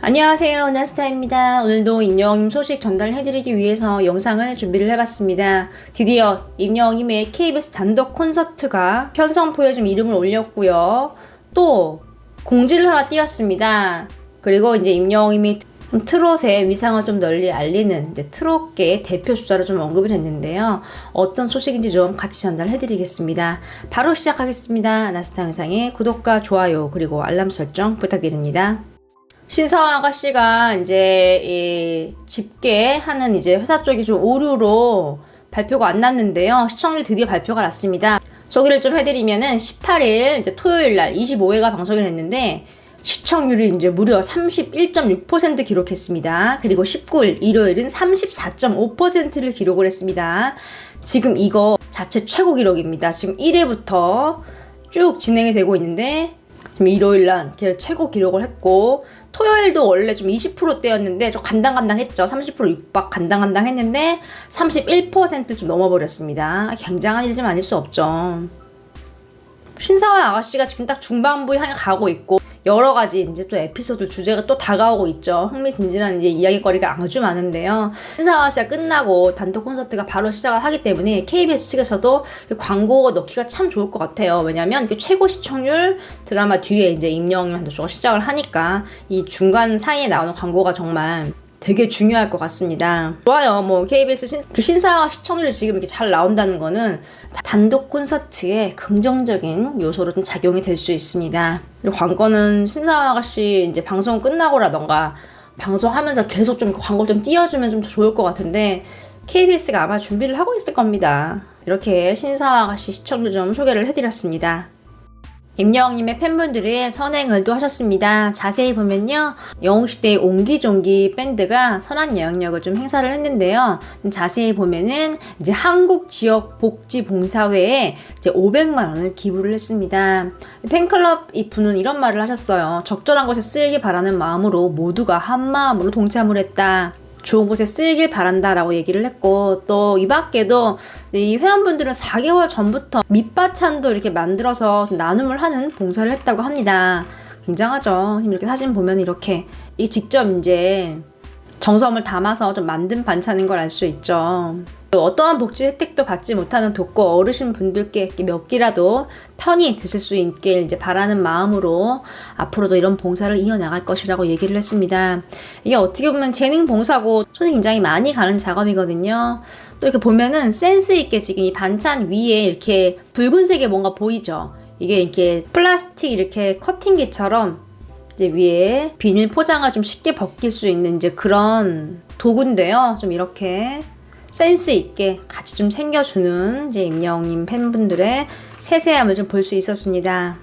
안녕하세요, 나스타입니다. 오늘도 임영웅님 소식 전달해드리기 위해서 영상을 준비를 해봤습니다. 드디어 임영웅님의 KBS 단독 콘서트가 편성포에 좀 이름을 올렸고요. 또 공지를 하나 띄었습니다. 그리고 이제 임영웅님이 트롯의 위상을 좀 널리 알리는 이제 트롯계의 대표 주자로 좀 언급을 했는데요. 어떤 소식인지 좀 같이 전달해드리겠습니다. 바로 시작하겠습니다. 나스타 영상의 구독과 좋아요 그리고 알람 설정 부탁드립니다. 신사원 아가씨가 이제 집계하는 이제 회사 쪽이 좀 오류로 발표가 안 났는데요. 시청률 드디어 발표가 났습니다. 소개를 좀 해드리면은 18일 이제 토요일 날 25회가 방송이 됐는데 시청률이 이제 무려 31.6% 기록했습니다. 그리고 19일 일요일은 34.5%를 기록을 했습니다. 지금 이거 자체 최고 기록입니다. 지금 1회부터 쭉 진행이 되고 있는데 지금 일요일날 최고 기록을 했고 토요일도 원래 좀 20%대였는데 좀 간당간당했죠. 30% 육박 간당간당했는데 31% 좀 넘어버렸습니다. 굉장한 일 좀 아닐 수 없죠. 신사와 아가씨가 지금 딱 중반부에 향해 가고 있고 여러 가지 이제 또 에피소드 주제가 또 다가오고 있죠. 흥미진진한 이제 이야기거리가 아주 많은데요. 신사와 아가씨가 끝나고 단독 콘서트가 바로 시작을 하기 때문에 KBS 측에서도 광고 넣기가 참 좋을 것 같아요. 왜냐면 최고 시청률 드라마 뒤에 이제 임영웅한테 시작을 하니까 이 중간 사이에 나오는 광고가 정말 되게 중요할 것 같습니다. 좋아요. 뭐 KBS 신사와 시청률이 지금 이렇게 잘 나온다는 거는 단독 콘서트에 긍정적인 요소로 좀 작용이 될 수 있습니다. 그리고 광고는 신사와 아가씨 이제 방송 끝나고라던가 방송하면서 계속 좀 광고 좀 띄워주면 좀 더 좋을 것 같은데 KBS가 아마 준비를 하고 있을 겁니다. 이렇게 신사와 아가씨 시청률 좀 소개를 해드렸습니다. 임영웅님의 팬분들이 선행을 또 하셨습니다. 자세히 보면요. 영웅시대의 옹기종기 밴드가 선한 영향력을 좀 행사를 했는데요. 자세히 보면은 이제 한국지역복지봉사회에 이제 500만 원을 기부를 했습니다. 팬클럽 이분은 이런 말을 하셨어요. 적절한 곳에 쓰이길 바라는 마음으로 모두가 한 마음으로 동참을 했다. 좋은 곳에 쓰이길 바란다 라고 얘기를 했고 또 이 밖에도 이 회원분들은 4개월 전부터 밑바찬도 이렇게 만들어서 나눔을 하는 봉사를 했다고 합니다. 굉장하죠. 이렇게 사진 보면 이렇게 직접 이제 정성을 담아서 좀 만든 반찬인 걸 알 수 있죠. 어떠한 복지 혜택도 받지 못하는 독거 어르신 분들께 몇 끼라도 편히 드실 수 있게 이제 바라는 마음으로 앞으로도 이런 봉사를 이어나갈 것이라고 얘기를 했습니다. 이게 어떻게 보면 재능 봉사고 손이 굉장히 많이 가는 작업이거든요. 또 이렇게 보면은 센스 있게 지금 이 반찬 위에 이렇게 붉은색의 뭔가 보이죠? 이게 이렇게 플라스틱 이렇게 커팅기처럼 이제 위에 비닐 포장을 좀 쉽게 벗길 수 있는 이제 그런 도구인데요. 좀 이렇게 센스 있게 같이 좀 챙겨주는 이제 임영웅님 팬분들의 세세함을 좀 볼 수 있었습니다.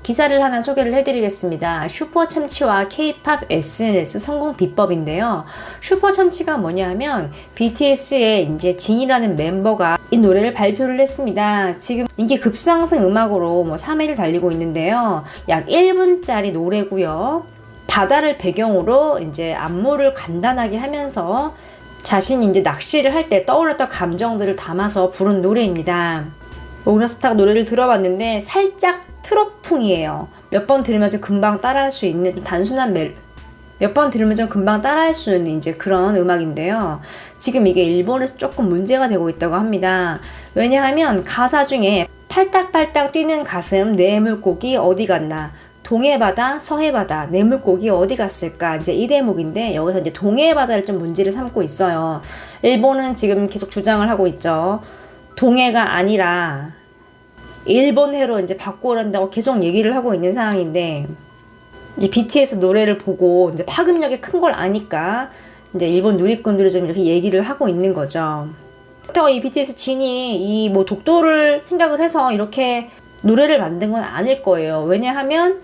기사를 하나 소개를 해드리겠습니다. 슈퍼참치와 K-POP SNS 성공 비법인데요. 슈퍼참치가 뭐냐면 BTS의 이제 진이라는 멤버가 이 노래를 발표를 했습니다. 지금 인기 급상승 음악으로 3회를 달리고 있는데요. 약 1분짜리 노래고요. 바다를 배경으로 이제 안무를 간단하게 하면서 자신이 이제 낚시를 할 때 떠올랐던 감정들을 담아서 부른 노래입니다. 오너스타가 노래를 들어봤는데 살짝 트로풍이에요. 몇 번 들으면 좀 금방 따라할 수 있는 좀 단순한 몇 번 들으면 좀 금방 따라할 수 있는 이제 그런 음악인데요. 지금 이게 일본에서 조금 문제가 되고 있다고 합니다. 왜냐하면 가사 중에 팔딱팔딱 뛰는 가슴 내 물고기 어디 갔나 동해바다, 서해바다, 내 물고기 어디 갔을까? 이제 이 대목인데 여기서 이제 동해바다를 좀 문제를 삼고 있어요. 일본은 지금 계속 주장을 하고 있죠. 동해가 아니라 일본해로 이제 바꾸란다고 계속 얘기를 하고 있는 상황인데 이제 BTS 노래를 보고 이제 파급력이 큰 걸 아니까 이제 일본 누리꾼들이 좀 이렇게 얘기를 하고 있는 거죠. 그렇다고 이 BTS 진이 이 독도를 생각을 해서 이렇게 노래를 만든 건 아닐 거예요. 왜냐하면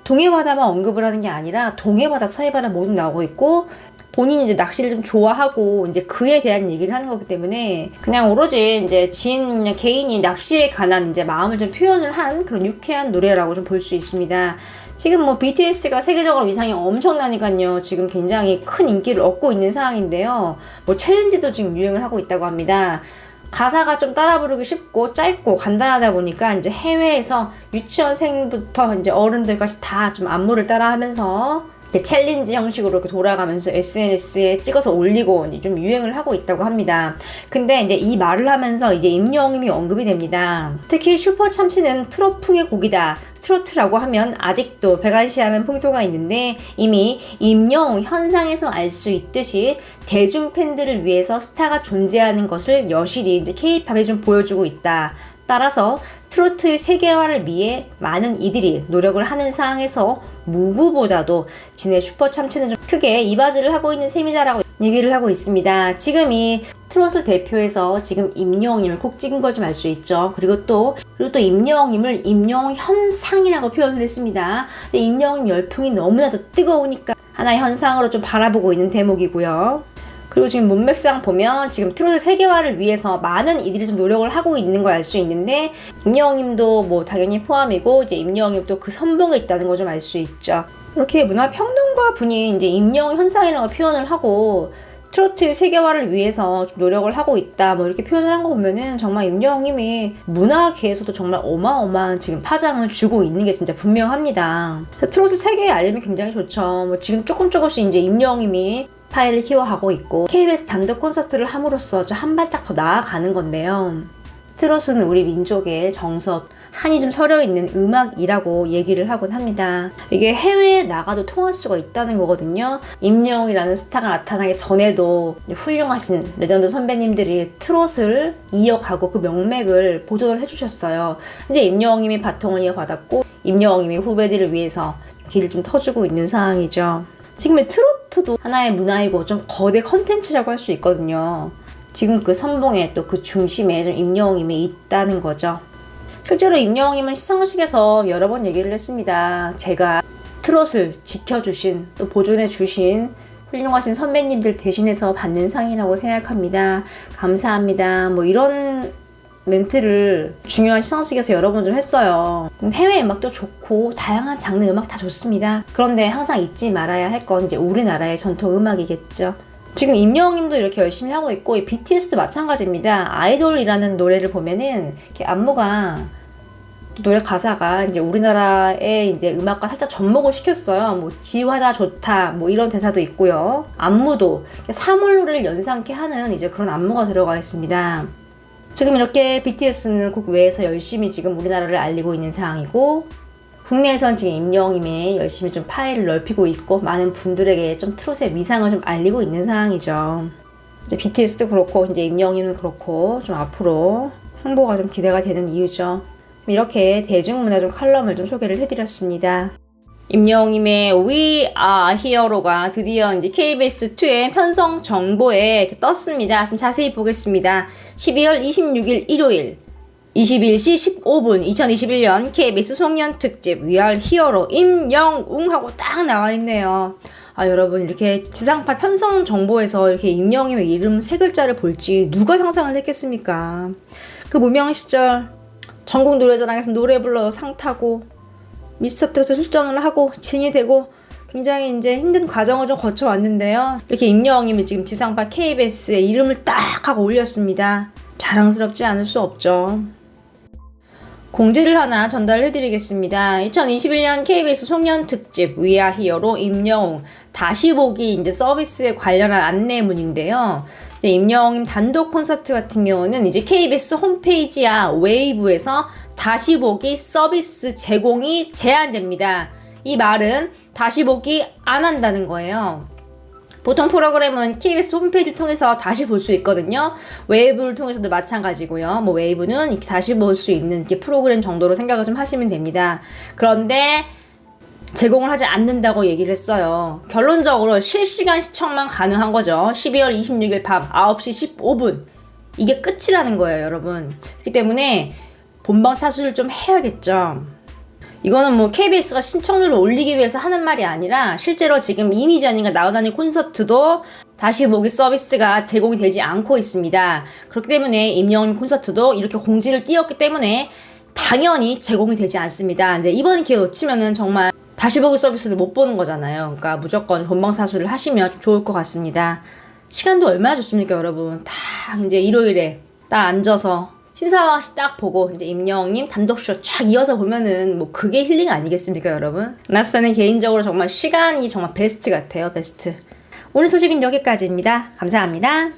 동해바다만 언급을 하는 게 아니라 동해바다, 서해바다 모두 나오고 있고 본인이 이제 낚시를 좀 좋아하고 이제 그에 대한 얘기를 하는 거기 때문에 그냥 오로지 이제 그냥 개인이 낚시에 관한 이제 마음을 좀 표현을 한 그런 유쾌한 노래라고 좀 볼 수 있습니다. 지금 BTS가 세계적으로 위상이 엄청나니까요. 지금 굉장히 큰 인기를 얻고 있는 상황인데요. 챌린지도 지금 유행을 하고 있다고 합니다. 가사가 좀 따라 부르기 쉽고 짧고 간단하다 보니까 이제 해외에서 유치원생부터 이제 어른들까지 다 좀 안무를 따라 하면서 챌린지 형식으로 이렇게 돌아가면서 SNS에 찍어서 올리고 좀 유행을 하고 있다고 합니다. 근데 이제 이 말을 하면서 이제 임영웅이 언급이 됩니다. 특히 슈퍼 참치는 트로풍의 곡이다. 트로트라고 하면 아직도 배관시하는 풍토가 있는데 이미 임영웅 현상에서 알 수 있듯이 대중 팬들을 위해서 스타가 존재하는 것을 여실히 이제 K-팝에 좀 보여주고 있다. 따라서 트로트의 세계화를 위해 많은 이들이 노력을 하는 상황에서 무구보다도 진의 슈퍼 참치는 좀 크게 이바지를 하고 있는 셈이다라고 얘기를 하고 있습니다. 지금 이 트롯을 대표해서 지금 임영웅님을 콕 찍은 걸 좀 알 수 있죠. 그리고 또 임영웅님을 임영웅 현상이라고 표현을 했습니다. 임영웅 열풍이 너무나도 뜨거우니까 하나의 현상으로 좀 바라보고 있는 대목이고요. 그리고 지금 문맥상 보면 지금 트롯의 세계화를 위해서 많은 이들이 좀 노력을 하고 있는 걸 알 수 있는데 임영웅님도 뭐 당연히 포함이고 이제 임영웅님도 그 선봉에 있다는 걸 좀 알 수 있죠. 이렇게 문화평론가 분이 이제 임영웅 현상이라고 표현을 하고 트로트의 세계화를 위해서 좀 노력을 하고 있다 뭐 이렇게 표현을 한 거 보면은 정말 임영웅님이 문화계에서도 정말 어마어마한 지금 파장을 주고 있는 게 진짜 분명합니다. 트로트 세계에 알림이 굉장히 좋죠. 뭐 지금 조금씩 이제 임영웅님이 파일을 키워가고 있고 KBS 단독 콘서트를 함으로써 한 발짝 더 나아가는 건데요. 트롯은 우리 민족의 정서, 한이 좀 서려있는 음악이라고 얘기를 하곤 합니다. 이게 해외에 나가도 통할 수가 있다는 거거든요. 임영웅이라는 스타가 나타나기 전에도 훌륭하신 레전드 선배님들이 트롯을 이어가고 그 명맥을 보존을 해주셨어요. 이제 임영웅님이 바통을 이어받았고 임영웅님이 후배들을 위해서 길을 좀 터주고 있는 상황이죠. 지금의 트로트도 하나의 문화이고 좀 거대 컨텐츠라고 할 수 있거든요. 지금 그 선봉에 또 그 중심에 좀 임영웅님이 있다는 거죠. 실제로 임영웅님은 시상식에서 여러 번 얘기를 했습니다. 제가 트롯을 지켜주신 또 보존해주신 훌륭하신 선배님들 대신해서 받는 상이라고 생각합니다. 감사합니다. 뭐 이런 멘트를 중요한 시상식에서 여러 번 좀 했어요. 해외 음악도 좋고 다양한 장르 음악 다 좋습니다. 그런데 항상 잊지 말아야 할 건 이제 우리나라의 전통 음악이겠죠. 지금 임영웅님도 이렇게 열심히 하고 있고 이 BTS도 마찬가지입니다. 아이돌이라는 노래를 보면은 이렇게 안무가 노래 가사가 이제 우리나라의 이제 음악과 살짝 접목을 시켰어요. 뭐 지화자 좋다 뭐 이런 대사도 있고요. 안무도 사물 노래를 연상케 하는 이제 그런 안무가 들어가 있습니다. 지금 이렇게 BTS는 국외에서 열심히 지금 우리나라를 알리고 있는 상황이고 국내에선 지금 임영웅님이 열심히 좀 파일을 넓히고 있고 많은 분들에게 좀 트롯의 위상을 좀 알리고 있는 상황이죠. 이제 BTS도 그렇고 이제 임영웅님은 그렇고 좀 앞으로 행보가 좀 기대가 되는 이유죠. 이렇게 대중문화 좀 칼럼을 좀 소개를 해드렸습니다. 임영웅님의 We Are Hero가 드디어 이제 KBS2의 편성 정보에 떴습니다. 좀 자세히 보겠습니다. 12월 26일 일요일 21시 15분 2021년 KBS 송년 특집 We Are Hero 임영웅하고 딱 나와 있네요. 아 여러분 이렇게 지상파 편성 정보에서 이렇게 임영웅의 이름 세 글자를 볼지 누가 상상을 했겠습니까? 그 무명 시절 전국 노래자랑에서 노래 불러 상 타고 미스터 트롯에 출전을 하고 진이 되고 굉장히 이제 힘든 과정을 좀 거쳐왔는데요. 이렇게 임영웅님이 지금 지상파 KBS에 이름을 딱 하고 올렸습니다. 자랑스럽지 않을 수 없죠. 공지를 하나 전달해드리겠습니다. 2021년 KBS 송년 특집 We Are Hero로 임영웅 다시 보기 이제 서비스에 관련한 안내문인데요. 임영웅님 단독 콘서트 같은 경우는 이제 KBS 홈페이지와 웨이브에서 다시 보기 서비스 제공이 제한됩니다. 이 말은 다시 보기 안 한다는 거예요. 보통 프로그램은 KBS 홈페이지를 통해서 다시 볼 수 있거든요. 웨이브를 통해서도 마찬가지고요. 뭐 웨이브는 이렇게 다시 볼 수 있는 이렇게 프로그램 정도로 생각을 좀 하시면 됩니다. 그런데 제공을 하지 않는다고 얘기를 했어요. 결론적으로 실시간 시청만 가능한 거죠. 12월 26일 밤 9시 15분. 이게 끝이라는 거예요, 여러분. 그렇기 때문에 본방 사수를 좀 해야겠죠. 이거는 뭐 KBS가 신청률을 올리기 위해서 하는 말이 아니라 실제로 지금 이미자님과 나훈아님 콘서트도 다시 보기 서비스가 제공이 되지 않고 있습니다. 그렇기 때문에 임영웅 콘서트도 이렇게 공지를 띄웠기 때문에 당연히 제공이 되지 않습니다. 이제 이번 기회 놓치면은 정말 다시 보기 서비스를 못 보는 거잖아요. 그러니까 무조건 본방사수를 하시면 좀 좋을 것 같습니다. 시간도 얼마나 좋습니까, 여러분? 다 이제 일요일에 딱 앉아서 신사와 씨 딱 보고 이제 임영웅님 단독쇼 쫙 이어서 보면은 뭐 그게 힐링 아니겠습니까, 여러분? 나스타는 개인적으로 정말 시간이 정말 베스트 같아요, 베스트. 오늘 소식은 여기까지입니다. 감사합니다.